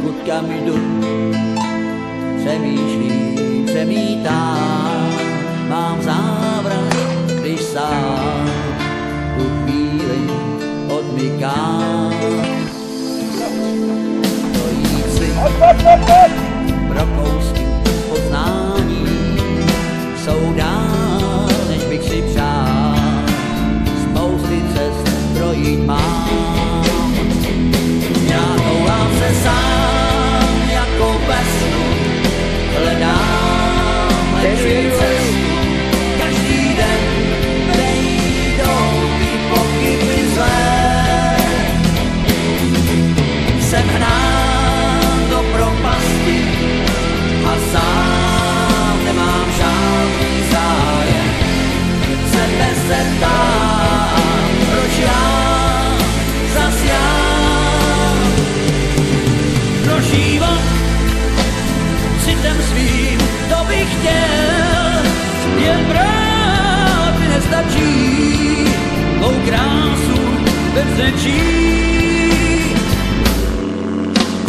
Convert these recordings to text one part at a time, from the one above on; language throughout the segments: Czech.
pokud kam jdu, přemýšlím, přemítám, mám závrat, když sám tu chvíli odmykám. Projít si pro kousky poznání jsou dál, než bych si přál, spousty cest projít mám. Já koulám se sám jako pes, hledám lepší cestu, každý den nejdou mý pochyby zlé. Jsem hnán do propasti a sám nemám žádný zájem. Sebe se ptám, proč já, zas já, pro život citem svým, to bych chtěl, jen brát mi nestačí, mou krásu bez řečí.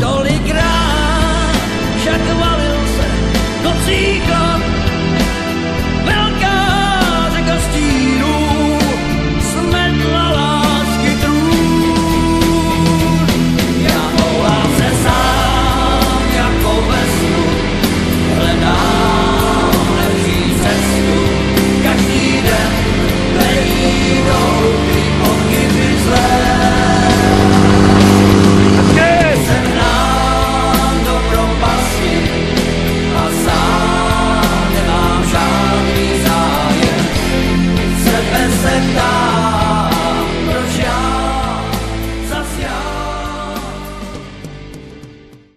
Tolikrát však valil se do cíka